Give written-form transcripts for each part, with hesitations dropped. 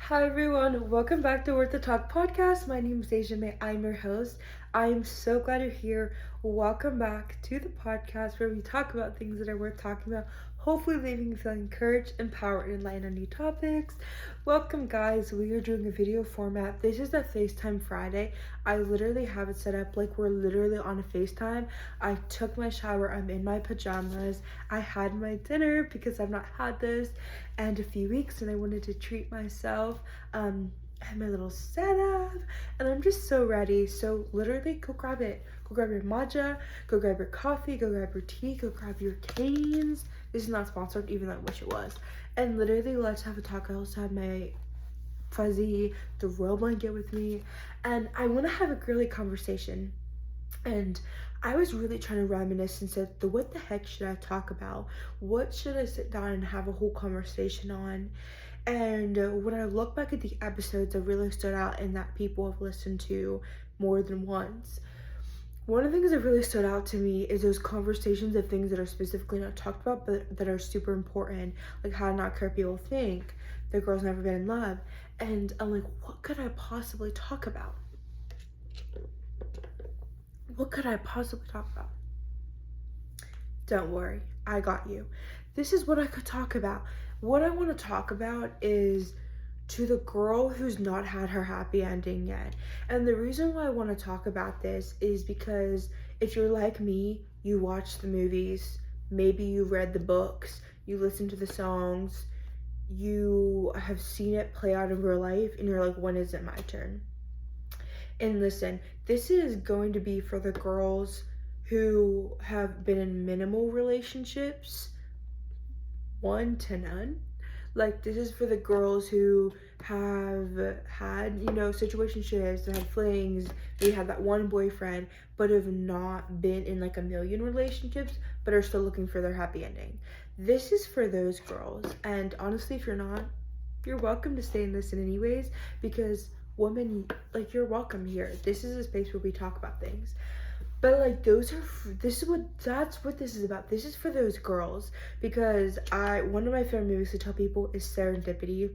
Hi everyone, welcome back to Worth the Talk podcast. My name is dazejahmae. I'm your host. I am so glad you're here. Welcome back to the podcast where we talk about things that are worth talking about. Hopefully, leaving you feeling encouraged, empowered, and enlightened on new topics. Welcome, guys. We are doing a video format. This is the FaceTime Friday. I literally have it set up like we're literally on a FaceTime. I took my shower. I'm in my pajamas. I had my dinner because I've not had this in a few weeks, and I wanted to treat myself. I have my little setup, and I'm just so ready. So literally, go grab it. Go grab your matcha. Go grab your coffee. Go grab your tea. Go grab your canes. This is not sponsored, even though I wish it was. And literally, let's have a talk. I also have my fuzzy, the royal blanket with me, and I want to have a girly conversation. And I was really trying to reminisce and said, what the heck should I talk about? What should I sit down and have a whole conversation on? And when I look back at the episodes that really stood out and that people have listened to more than once, one of the things that really stood out to me is those conversations of things that are specifically not talked about but that are super important, like how to not care what people think, the girl's never been in love. And I'm like, what could I possibly talk about? What could I possibly talk about? Don't worry, I got you. This is what I could talk about. What I want to talk about is to the girl who's not had her happy ending yet. And the reason why I want to talk about this is because if you're like me, you watch the movies, maybe you read the books, you listen to the songs, you have seen it play out in real life, and you're like, when is it my turn? And listen, this is going to be for the girls who have been in minimal relationships, one to none. Like, this is for the girls who have had, situationships, had flings, they had that one boyfriend, but have not been in like a million relationships, but are still looking for their happy ending. This is for those girls. And honestly, if you're not, you're welcome to stay and listen anyways, because women, like, you're welcome here. This is a space where we talk about things. But like, that's what this is about. This is for those girls, because one of my favorite movies to tell people is Serendipity,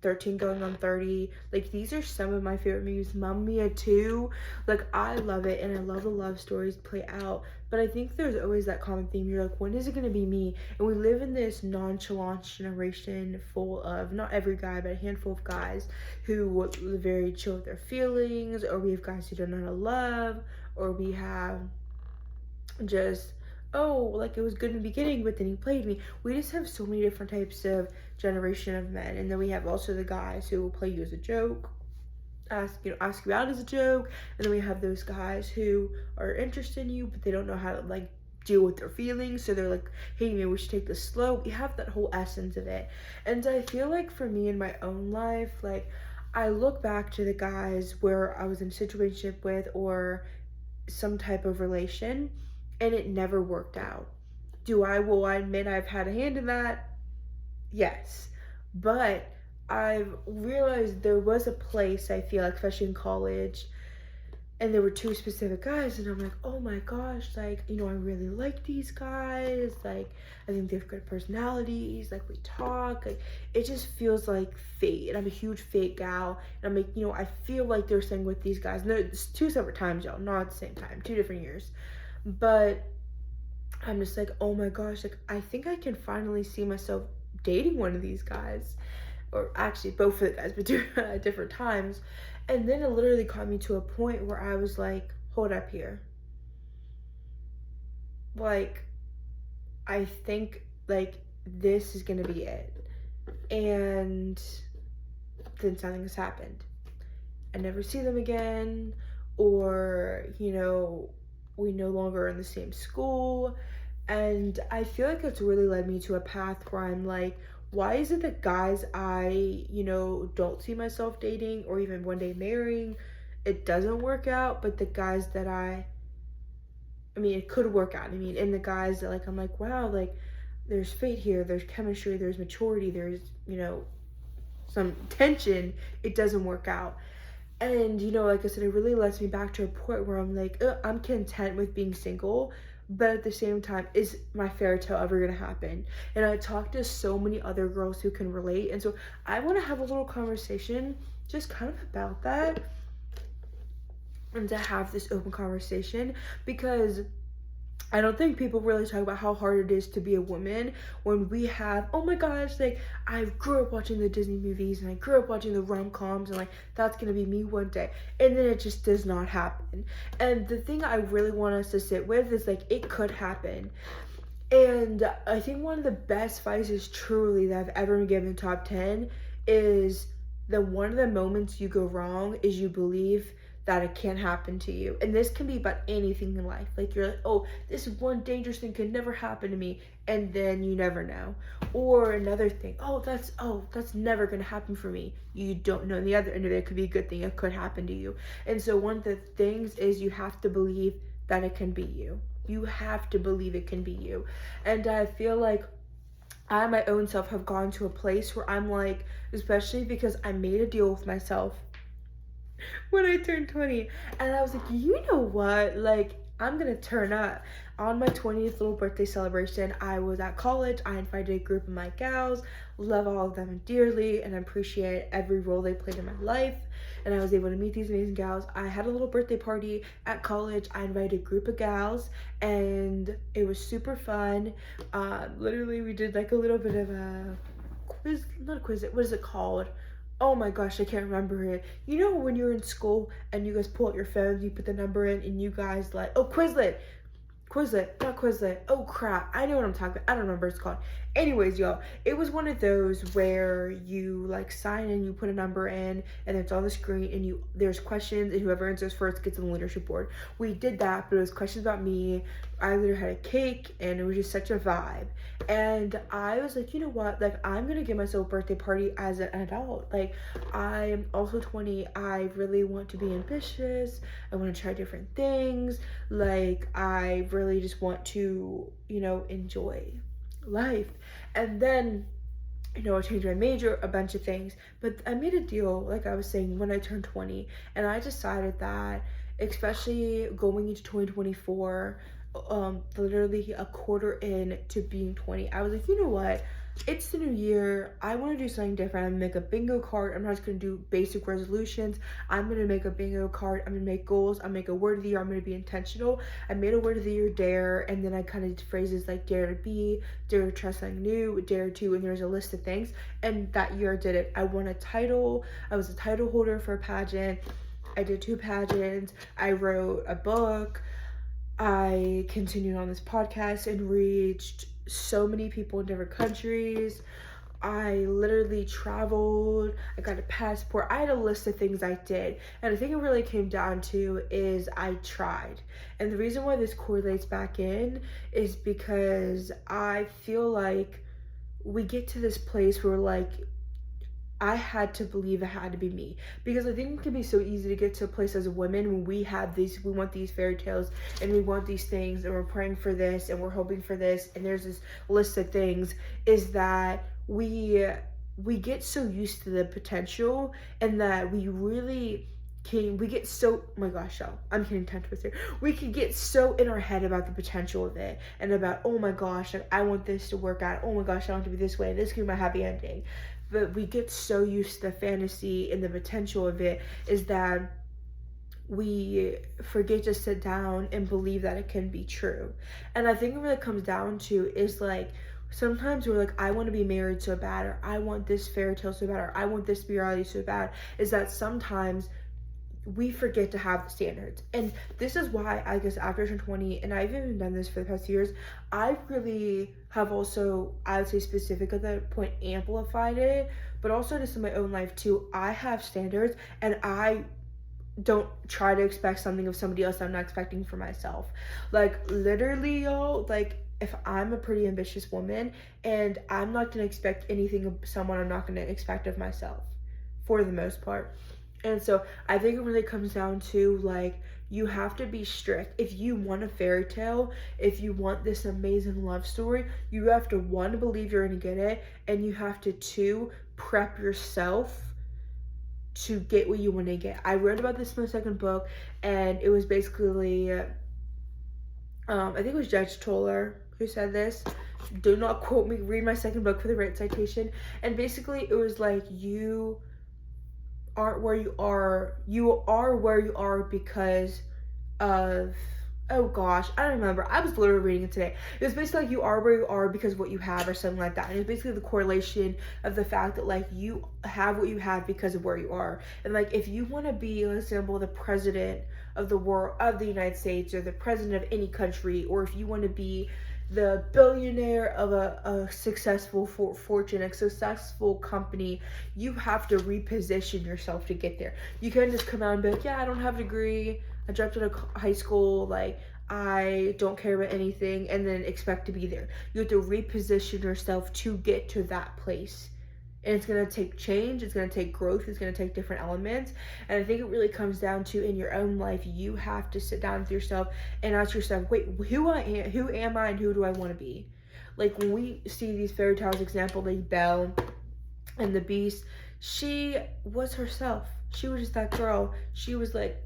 13 going on 30. Like, these are some of my favorite movies. Mamma Mia 2, like, I love it, and I love the love stories play out. But I think there's always that common theme. You're like, when is it gonna be me? And we live in this nonchalant generation full of, not every guy, but a handful of guys who are very chill with their feelings, or we have guys who don't know how to love, or we have just, oh, like, it was good in the beginning, but then he played me. We just have so many different types of generation of men. And then we have also the guys who will play you as a joke, ask you out as a joke. And then we have those guys who are interested in you, but they don't know how to like deal with their feelings, so they're like, hey, maybe we should take this slow. We have that whole essence of it. And I feel like for me in my own life, like, I look back to the guys where I was in a situation with, or some type of relation, and it never worked out. Will I admit I've had a hand in that? Yes. But I've realized there was a place, I feel like, especially in college, and there were two specific guys, and I'm like, oh my gosh, like, I really like these guys. Like, I think they have good personalities. Like, we talk. Like, it just feels like fate. And I'm a huge fate gal. And I'm like, I feel like they're staying with these guys. And it's 2 separate times, y'all. Not at the same time. 2 different years. But I'm just like, oh my gosh, like, I think I can finally see myself dating one of these guys. Or actually, both of the guys, but at different times. And then it literally caught me to a point where I was like, hold up here. Like, I think, like, this is gonna be it. And then something has happened. I never see them again, or, we no longer are in the same school. And I feel like it's really led me to a path where I'm like, why is it that guys I, don't see myself dating or even one day marrying, it doesn't work out, but the guys that it could work out. And the guys that, like, I'm like, wow, like, there's fate here, there's chemistry, there's maturity, there's, some tension, it doesn't work out. And, like I said, it really lets me back to a point where I'm like, I'm content with being single, but at the same time, is my fairy tale ever gonna happen? And I talked to so many other girls who can relate, and so I want to have a little conversation just kind of about that, and to have this open conversation, because I don't think people really talk about how hard it is to be a woman when we have, oh my gosh, like, I grew up watching the Disney movies and I grew up watching the rom-coms, and like, that's gonna be me one day. And then it just does not happen. And the thing I really want us to sit with is like, it could happen. And I think one of the best advices truly that I've ever been given in top 10 is that one of the moments you go wrong is you believe that it can't happen to you. And this can be about anything in life. Like, you're like, oh, this one dangerous thing could never happen to me, and then you never know. Or another thing, that's never gonna happen for me. You don't know. On the other end of it could be a good thing. It could happen to you. And so one of the things is you have to believe that it can be you. You have to believe it can be you. And I feel like I my own self have gone to a place where I'm like, especially because I made a deal with myself when I turned 20, and I was like, you know what, like, I'm gonna turn up. On my 20th little birthday celebration, I was at college. I invited a group of my gals, love all of them dearly, and appreciate every role they played in my life, and I was able to meet these amazing gals. I had a little birthday party at college. I invited a group of gals, and it was super fun. Literally, we did like a little bit of a quiz, not a quiz, what is it called? Oh my gosh, I can't remember it. You know when you're in school and you guys pull out your phones, you put the number in, and you guys like, oh, Quizlet, not Quizlet. Oh crap, I know what I'm talking about. I don't remember what it's called. Anyways, y'all, it was one of those where you like sign in, you put a number in, and it's on the screen, and there's questions, and whoever answers first gets on the leadership board. We did that, but it was questions about me. I literally had a cake, and it was just such a vibe. And I was like, you know what? Like, I'm gonna give myself a birthday party as an adult. Like, I'm also 20. I really want to be ambitious. I want to try different things. Like, I really just want to, enjoy life. And then, I changed my major, a bunch of things. But I made a deal, like I was saying, when I turned 20. And I decided that, especially going into 2024, literally a quarter in to being 20, I was like, you know what? It's the new year. I want to do something different. I'm gonna make a bingo card. I'm not just gonna do basic resolutions. I'm gonna make a bingo card. I'm gonna make goals. I'm gonna make a word of the year. I'm gonna be intentional. I made a word of the year, dare, and then I kind of did phrases like dare to be, dare to try something new, dare to, and there's a list of things. And that year I did it. I won a title. I was a title holder for a pageant. I did 2 pageants. I wrote a book. I continued on this podcast and reached so many people in different countries. I literally traveled. I got a passport. I had a list of things I did. And I think it really came down to is I tried. And the reason why this correlates back in is because I feel like we get to this place where like I had to believe it had to be me, because I think it can be so easy to get to a place as a woman when we want these fairy tales and we want these things and we're praying for this and we're hoping for this and there's this list of things, is that we get so used to the potential, and that we get so, oh my gosh, y'all, I'm getting tongue twisted. We can get so in our head about the potential of it and about, oh my gosh, like, I want this to work out. Oh my gosh, I want it to be this way. This could be my happy ending. But we get so used to the fantasy and the potential of it, is that we forget to sit down and believe that it can be true. And I think it really comes down to is like, sometimes we're like, I want to be married so bad, or I want this fairy tale so bad, or I want this reality so bad, is that sometimes we forget to have the standards. And this is why I guess after I turned 20, and I've even done this for the past years, I really have also, I would say specific at that point, amplified it, but also just in my own life too. I have standards, and I don't try to expect something of somebody else that I'm not expecting for myself. Like, literally, y'all, like, if I'm a pretty ambitious woman, and I'm not gonna expect anything of someone, I'm not gonna expect of myself, for the most part. And so I think it really comes down to, like, you have to be strict. If you want a fairy tale, if you want this amazing love story, you have to, 1, believe you're gonna get it, and you have to, 2, prep yourself to get what you want to get. I read about this in my second book, and it was basically I think it was Judge Toller who said this. Do not quote me. Read my second book for the right citation. And basically, it was like, you aren't where you are. You are where you are because of, oh gosh, I don't remember. I was literally reading it today. It was basically like, you are where you are because of what you have, or something like that. And it's basically the correlation of the fact that like, you have what you have because of where you are. And like, if you want to be, for example, the president of the world, of the United States, or the president of any country, or if you want to be the billionaire of a successful fortune, a successful company, you have to reposition yourself to get there. You can't just come out and be like, yeah, I don't have a degree, I dropped out of high school, like, I don't care about anything, and then expect to be there. You have to reposition yourself to get to that place. And it's going to take change, it's going to take growth, it's going to take different elements. And I think it really comes down to, in your own life, you have to sit down with yourself and ask yourself, wait, who am I, and who do I want to be? Like, when we see these fairy tales, example, like Belle and the Beast, she was herself. She was just that girl. She was like,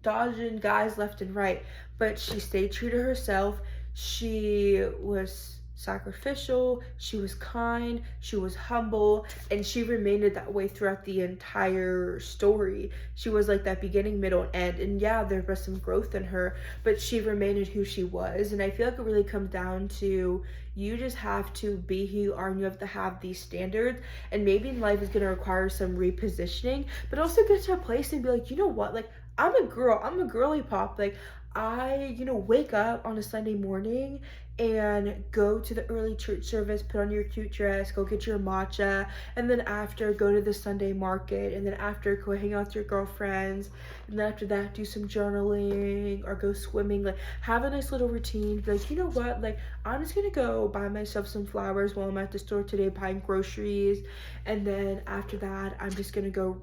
dodging guys left and right, but she stayed true to herself. She was sacrificial, she was kind, she was humble, and she remained that way throughout the entire story. She was like that beginning, middle, and end. And yeah, there was some growth in her, but she remained who she was. And I feel like it really comes down to, you just have to be who you are, and you have to have these standards. And maybe in life is going to require some repositioning, but also get to a place and be like, you know what, like, I'm a girl, I'm a girly pop. Like, I, wake up on a Sunday morning and go to the early church service, put on your cute dress, go get your matcha, and then after, go to the Sunday market, and then after, go hang out with your girlfriends, and then after that, do some journaling or go swimming. Like, have a nice little routine. Be like, you know what, like, I'm just gonna go buy myself some flowers while I'm at the store today buying groceries, and then after that, I'm just gonna go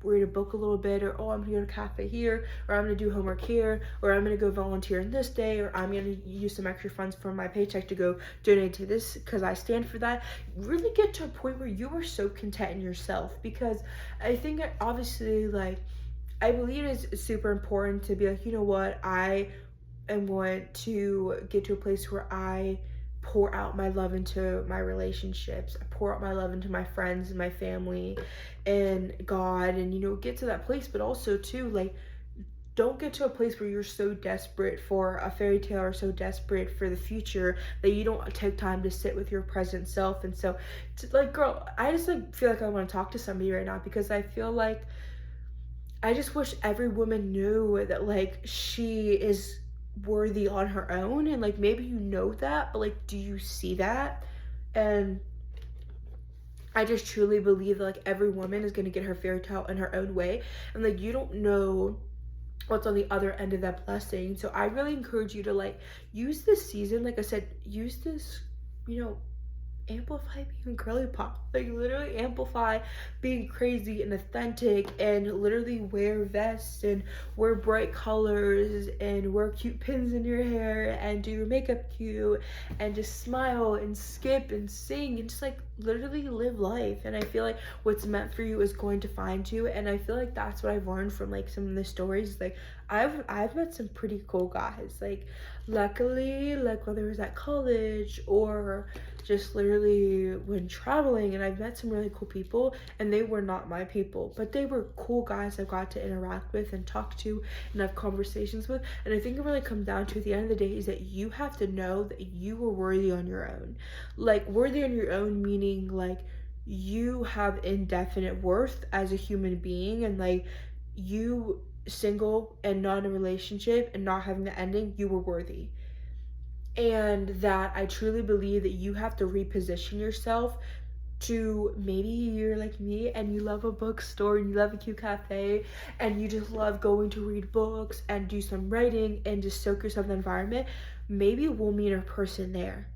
read a book a little bit, or I'm gonna go to a cafe here, or I'm gonna do homework here, or I'm gonna go volunteer in this day, or I'm gonna use some extra funds from my paycheck to go donate to this because I stand for that. Really get to a point where you are so content in yourself, because I think that obviously, like, I believe it's super important to be like, you know what, I want to get to a place where I pour out my love into my relationships, I pour out my love into my friends and my family and God, and get to that place. But also too, like, don't get to a place where you're so desperate for a fairy tale, or so desperate for the future, that you don't take time to sit with your present self. And so, like, girl, I just feel like I want to talk to somebody right now, because I feel like I just wish every woman knew that, like, she is worthy on her own. And like, maybe that, but like, do you see that? And I just truly believe that, like, every woman is going to get her fairy tale in her own way, and like, you don't know what's on the other end of that blessing. So I really encourage you to, like, use this season, like I said, use this, amplify being girly pop. Like, literally amplify being crazy and authentic, and literally wear vests and wear bright colors and wear cute pins in your hair and do your makeup cute and just smile and skip and sing and just, like, literally live life. And I feel like what's meant for you is going to find you. And I feel like that's what I've learned from, like, some of the stories. Like, I've met some pretty cool guys, like, luckily, like, whether it was at college or just literally when traveling, and I've met some really cool people, and they were not my people, but they were cool guys I've got to interact with and talk to and have conversations with. And I think it really comes down to, at the end of the day, is that you have to know that you are worthy on your own. Like, worthy on your own meaning, like, you have indefinite worth as a human being, and like, you single and not in a relationship and not having the ending, you were worthy. And that I truly believe that you have to reposition yourself to, maybe you're like me and you love a bookstore and you love a cute cafe and you just love going to read books and do some writing and just soak yourself in the environment. Maybe we'll meet a person there.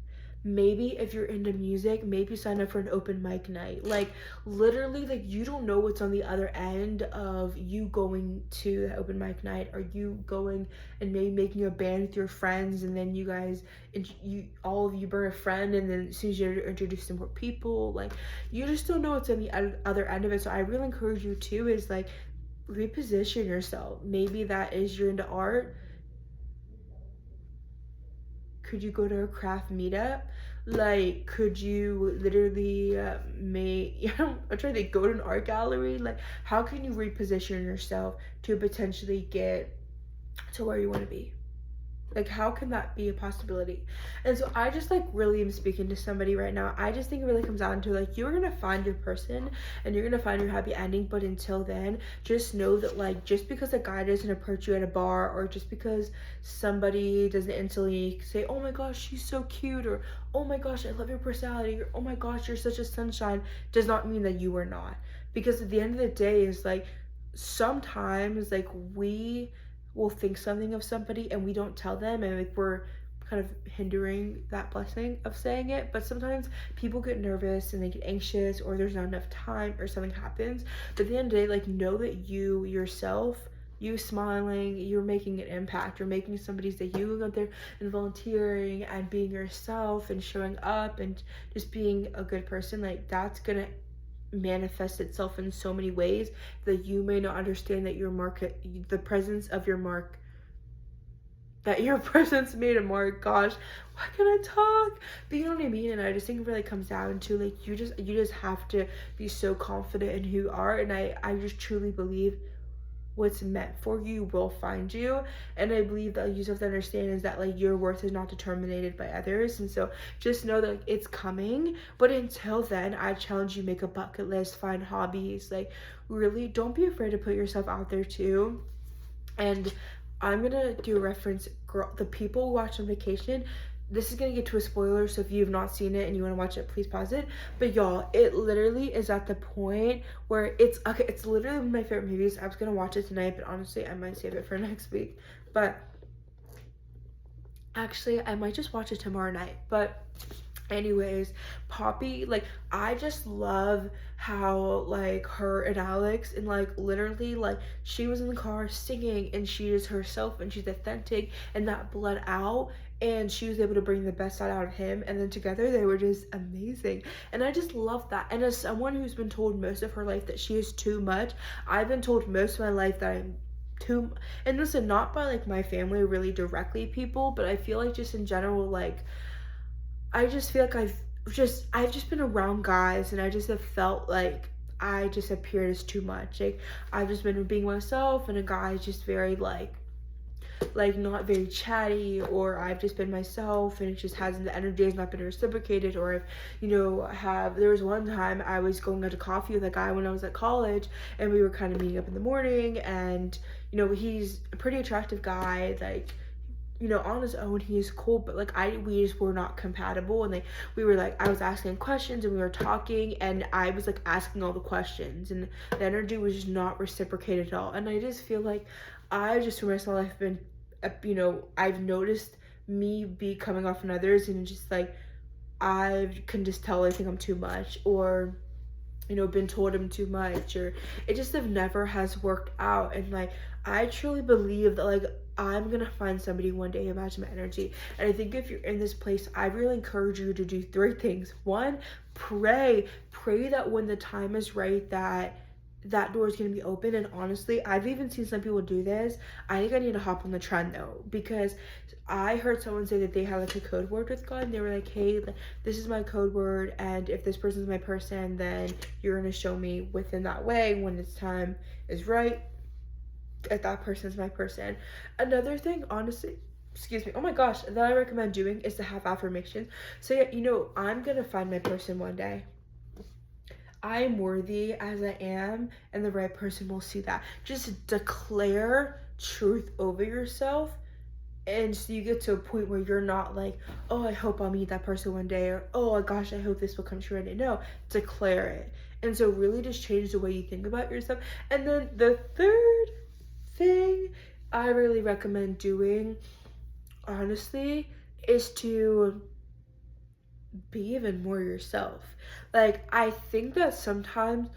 Maybe if you're into music, maybe sign up for an open mic night. Like, literally, like, you don't know what's on the other end of you going to the open mic night, or you going and maybe making a band with your friends, and then you guys, all of you burn a friend, and then as soon as you're introduced to more people, like, you just don't know what's on the other end of it. So I really encourage you too, is like, reposition yourself. Maybe that is you're into art. could you go to a craft meetup? Like, could you literally I'm trying to think, go to an art gallery? Like, how can you reposition yourself to potentially get to where you want to be? Like, how can that be a possibility? And so I just like really am speaking to somebody right now. I just think it really comes down to like, you're gonna find your person and you're gonna find your happy ending, but until then, just know that like, just because a guy doesn't approach you at a bar, or just because somebody doesn't instantly say, oh my gosh, she's so cute, or oh my gosh, I love your personality, or oh my gosh, you're such a sunshine, does not mean that you are not. Because at the end of the day, is like, sometimes like we will think something of somebody and we don't tell them, and like we're kind of hindering that blessing of saying it. But sometimes people get nervous and they get anxious, or there's not enough time, or something happens. But at the end of the day, like, know that you yourself, you smiling, you're making an impact. You're making somebody's day. You going out there and volunteering and being yourself and showing up and just being a good person, like, that's gonna manifest itself in so many ways that you may not understand, that your market, the presence of your mark, that your presence made a mark. Gosh, why can I talk? But you know what I mean? And I just think it really comes down to like, you just have to be so confident in who you are. And I just truly believe what's meant for you will find you. And I believe that you just have to understand is that like, your worth is not determined by others. And so just know that like, it's coming. But until then, I challenge you, make a bucket list, find hobbies, like really don't be afraid to put yourself out there too. And I'm gonna do a reference, girl, the people who watch on vacation, this is gonna get to a spoiler, so if you've not seen it and you want to watch it, please pause it. But y'all, it literally is at the point where it's okay, it's literally one of my favorite movies. I was gonna watch it tonight, but honestly I might save it for next week. But actually I might just watch it tomorrow night. But anyways, Poppy, like, I just love how like her and Alex, and like literally like she was in the car singing and she is herself and she's authentic, and that bled out, and she was able to bring the best out of him, and then together they were just amazing. And I just love that. And as someone who's been told most of her life that she is too much, I've been told most of my life that I'm too, and listen, not by like my family really directly people, but I feel like just in general, like I just feel like I've just been around guys, and I just have felt like I just appeared as too much. Like, I've just been being myself, and a guy's just very like not very chatty, or I've just been myself and it just hasn't, the energy has not been reciprocated. Or if there was one time I was going out to coffee with a guy when I was at college, and we were kind of meeting up in the morning, and he's a pretty attractive guy, like on his own he is cool, but like we just were not compatible. And like we were like, I was asking questions and we were talking, and I was like asking all the questions, and the energy was just not reciprocated at all. And I just feel like I just for myself, I've been I've noticed me be coming off on others, and just like I can just tell I think I'm too much, or been told I'm too much, or it just never has worked out. And like I truly believe that like I'm gonna find somebody one day who matches my energy. And I think if you're in this place, I really encourage you to do 3 things. 1, pray that when the time is right, that door is going to be open. And honestly, I've even seen some people do this. I think I need to hop on the trend though, because I heard someone say that they had like a code word with God, and they were like, hey, this is my code word, and if this person's my person, then you're going to show me within that way when its time is right, if that person's my person. Another thing, honestly, excuse me, oh my gosh, that I recommend doing is to have affirmations. So yeah, I'm going to find my person one day. I am worthy as I am, and the right person will see that. Just declare truth over yourself, and so you get to a point where you're not like, oh, I hope I'll meet that person one day, or oh gosh, I hope this will come true one day. No, declare it. And so really just change the way you think about yourself. And then the 3rd thing I really recommend doing, honestly, is to be even more yourself. Like, I think that sometimes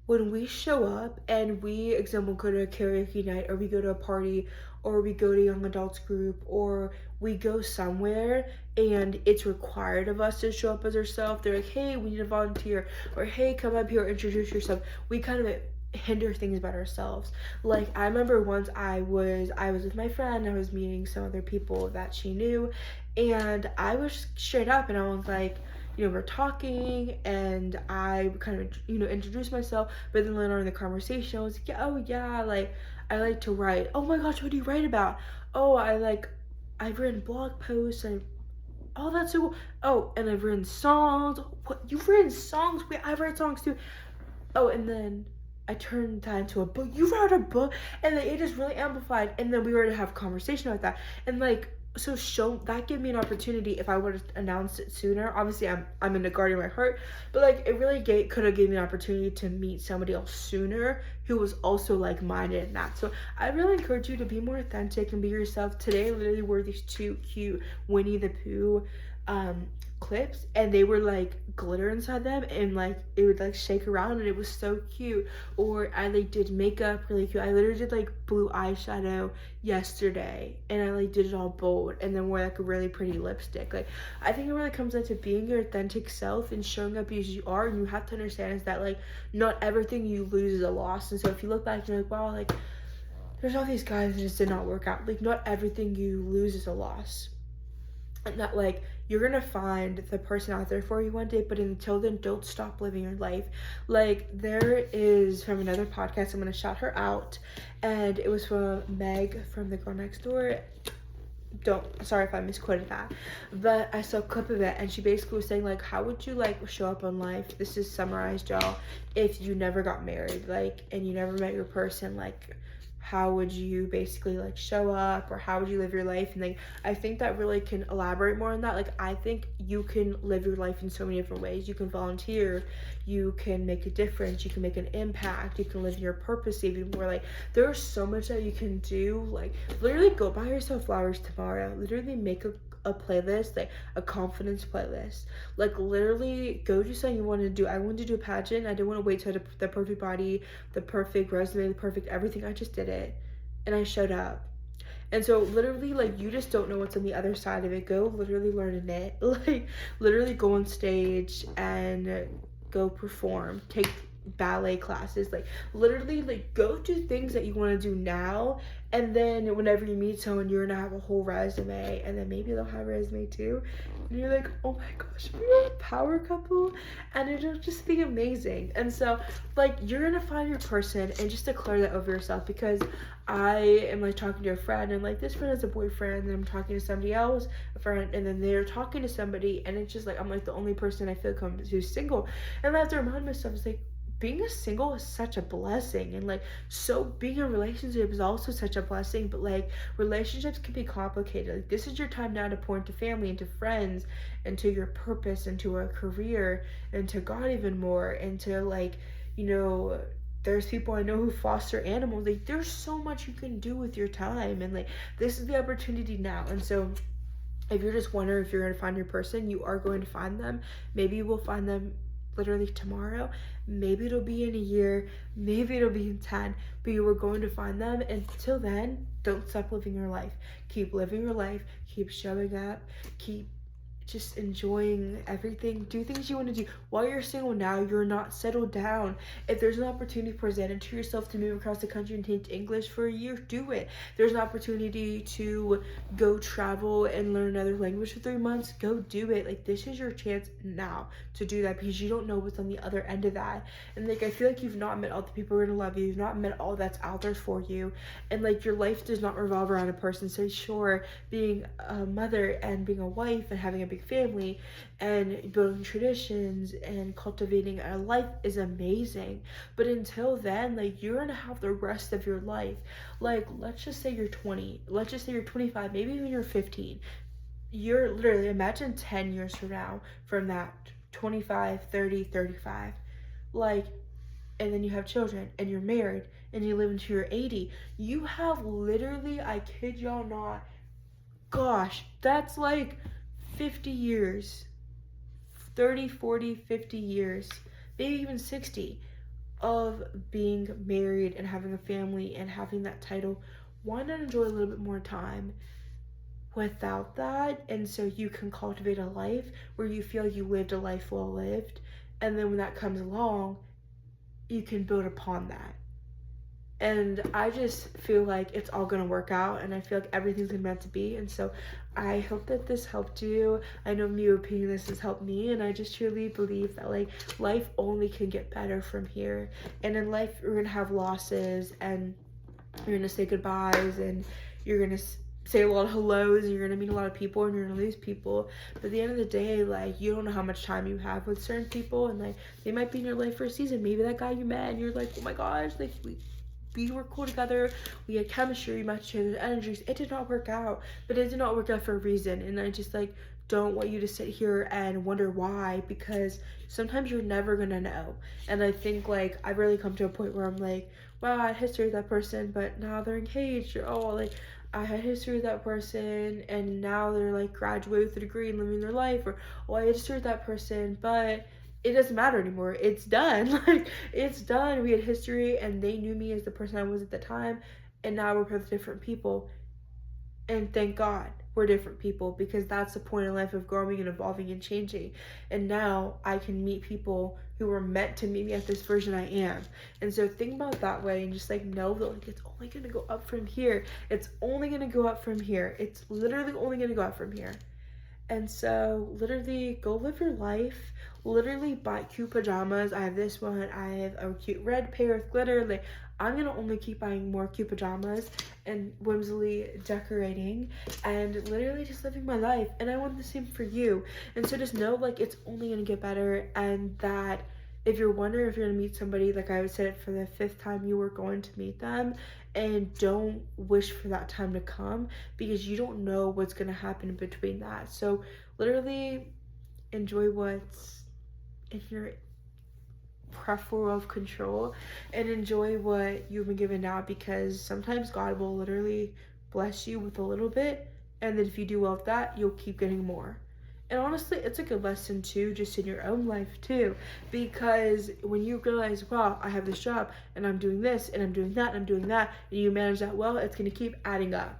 when we show up and we, example, go to a karaoke night, or we go to a party, or we go to a young adults group, or we go somewhere and it's required of us to show up as ourselves. They're like, hey, we need a volunteer, or hey, come up here, introduce yourself. We kind of hinder things about ourselves. Like, I remember once I was with my friend, I was meeting some other people that she knew, and I was straight up and I was like, we're talking and I kind of, introduced myself, but then later on in the conversation I was like, yeah, oh yeah, like I like to write. Oh my gosh, what do you write about? Oh, I've written blog posts and oh, that's so cool. Oh, and I've written songs. What, you've written songs? Wait, I've written songs too. Oh, and then I turned that into a book. You wrote a book, and then it just really amplified. And then we were to have a conversation about that, and like, so show that gave me an opportunity. If I would have announced it sooner, obviously I'm in the guarding my heart, but like it really could have gave me an opportunity to meet somebody else sooner who was also like minded in that. So I really encourage you to be more authentic and be yourself. Today literally were these two cute Winnie the Pooh clips, and they were like glitter inside them, and like it would like shake around, and it was so cute. Or I like did makeup really cute. I literally did like blue eyeshadow yesterday, and I like did it all bold, and then wore like a really pretty lipstick. Like, I think it really comes down to being your authentic self and showing up as you are. And you have to understand is that like not everything you lose is a loss. And so if you look back, you're like, wow, like there's all these guys that just did not work out. Like, not everything you lose is a loss. And that like you're gonna find the person out there for you one day, but until then, don't stop living your life. Like, there is, from another podcast, I'm gonna shout her out, and it was from Meg from The Girl Next Door. Sorry if I misquoted that, but I saw a clip of it, and she basically was saying like, how would you like show up on life, this is summarized, y'all, if you never got married, like, and you never met your person, like how would you basically like show up, or how would you live your life? And like, I think that really can elaborate more on that. Like, I think you can live your life in so many different ways. You can volunteer, you can make a difference, you can make an impact, you can live your purpose even more. Like, there's so much that you can do. Like, literally go buy yourself flowers tomorrow. Literally make a playlist, like a confidence playlist. Like, literally go do something you want to do. I wanted to do a pageant. I didn't want to wait till the perfect body, the perfect resume, the perfect everything. I just did it, and I showed up. And so literally, like, you just don't know what's on the other side of it. Go literally learn to knit. Like, literally go on stage and go perform, take ballet classes. Like, literally, like, go do things that you want to do now, and then whenever you meet someone, you're gonna have a whole resume, and then maybe they'll have a resume too, and you're like, oh my gosh, we're a power couple, and it'll just be amazing. And so like, you're gonna find your person, and just declare that over yourself. Because I am like talking to a friend, and like this friend has a boyfriend, and I'm talking to somebody else, a friend, and then they're talking to somebody, and it's just like I'm like the only person I feel like who's single. And I have to remind myself, it's like, being a single is such a blessing, and like, so being in a relationship is also such a blessing. But like, relationships can be complicated. Like, this is your time now to pour into family, into friends, into your purpose, into a career, into God even more, into like, there's people I know who foster animals. Like, there's so much you can do with your time, and like, this is the opportunity now. And so if you're just wondering if you're going to find your person, you are going to find them. Maybe you will find them literally tomorrow, maybe it'll be in a year, maybe it'll be in 10, but you are going to find them. Until then, don't stop living your life. Keep living your life, keep showing up, keep just enjoying everything. Do things you want to do. While you're single now, you're not settled down. If there's an opportunity presented to yourself to move across the country and teach English for a year, do it. There's an opportunity to go travel and learn another language for 3 months, go do it. Like, this is your chance now to do that, because you don't know what's on the other end of that. And like, I feel like you've not met all the people who are gonna love you. You've not met all that's out there for you. And like, your life does not revolve around a person. So sure, being a mother and being a wife and having a big family and building traditions and cultivating a life is amazing. But until then, like, you're gonna have the rest of your life. Like, let's just say you're 20, let's just say you're 25, maybe even you're 15. You're literally, imagine 10 years from now, from that 25, 30, 35, like, and then you have children and you're married and you live into your 80. You have literally, I kid y'all not, gosh, that's like 50 years, 30, 40, 50 years, maybe even 60 of being married and having a family and having that title. Why not enjoy a little bit more time without that? And so you can cultivate a life where you feel you lived a life well lived. And then when that comes along, you can build upon that. And I just feel like it's all gonna work out, and I feel like everything's meant to be. And so I hope that this helped you. I know me repeating this has helped me, and I just truly believe that like life only can get better from here. And in life, you're gonna have losses, and you're gonna say goodbyes, and you're gonna say a lot of hellos, and you're gonna meet a lot of people, and you're gonna lose people. But at the end of the day, like, you don't know how much time you have with certain people, and like they might be in your life for a season. Maybe that guy you met and you're like, oh my gosh, like we were cool together, we had chemistry, we matched each other's energies. It did not work out, but it did not work out for a reason. And I just like don't want you to sit here and wonder why, because sometimes you're never gonna know. And I think like I've really come to a point where I'm like, wow, I had history with that person, but now they're engaged. Or oh, like I had history with that person and now they're like graduated with a degree and living their life. Or oh, I had history with that person, but it doesn't matter anymore. It's done. Like, it's done. We had history and they knew me as the person I was at the time, and now we're both different people. And thank God we're different people, because that's the point in life of growing and evolving and changing. And now I can meet people who were meant to meet me at this version I am. And so think about it that way, and just like know that like it's only gonna go up from here. It's only gonna go up from here. It's literally only gonna go up from here. And so literally go live your life. Literally buy cute pajamas. I have this one. I have a cute red pair with glitter. Like, I'm gonna only keep buying more cute pajamas and whimsily decorating and literally just living my life. And I want the same for you. And so just know like it's only gonna get better, and that if you're wondering if you're gonna meet somebody, like I said it for the 5th time, you were going to meet them. And don't wish for that time to come, because you don't know what's gonna happen in between that. So literally enjoy what's in your peripheral of control, and enjoy what you've been given now, because sometimes God will literally bless you with a little bit, and then if you do well with that, you'll keep getting more. And honestly, it's a good lesson too, just in your own life too, because when you realize, wow, I have this job and I'm doing this and I'm doing that and I'm doing that, and you manage that well, it's going to keep adding up.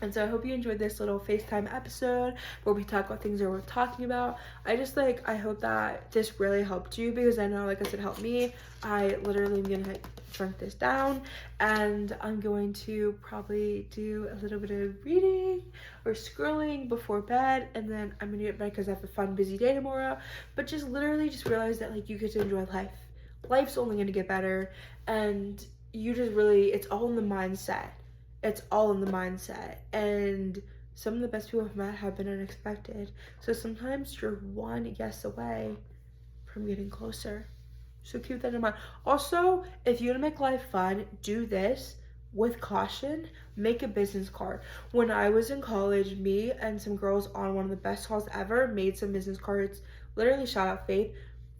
And so I hope you enjoyed this little FaceTime episode where we talk about things that we're talking about. I hope that this really helped you, because I know, like I said, helped me. I literally am going to shrink this down, and I'm going to probably do a little bit of reading or scrolling before bed, and then I'm going to get back because I have a fun, busy day tomorrow. But just literally just realize that like you get to enjoy life. Life's only going to get better, and you just really, it's all in the mindset. It's all in the mindset. And some of the best people I've met have been unexpected. So sometimes you're one yes away from getting closer. So keep that in mind. Also, if you want to make life fun, do this with caution. Make a business card. When I was in college, me and some girls on one of the best calls ever made some business cards. Literally, shout out Faith,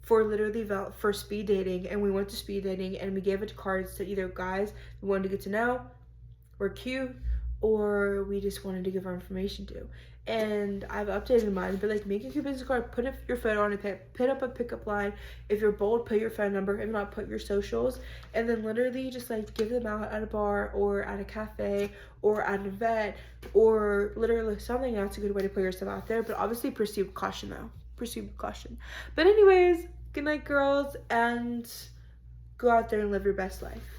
for speed dating. And we went to speed dating and we gave it to cards to either guys we wanted to get to know, were cute, or we just wanted to give our information to. And I've updated mine, but like make a cute business card, put your photo on it, put up a pickup line. If you're bold, put your phone number. If not, put your socials, and then literally just like give them out at a bar or at a cafe or at an event, or literally something. That's a good way to put yourself out there, but obviously proceed with caution though. Proceed with caution. But anyways, good night girls, and go out there and live your best life.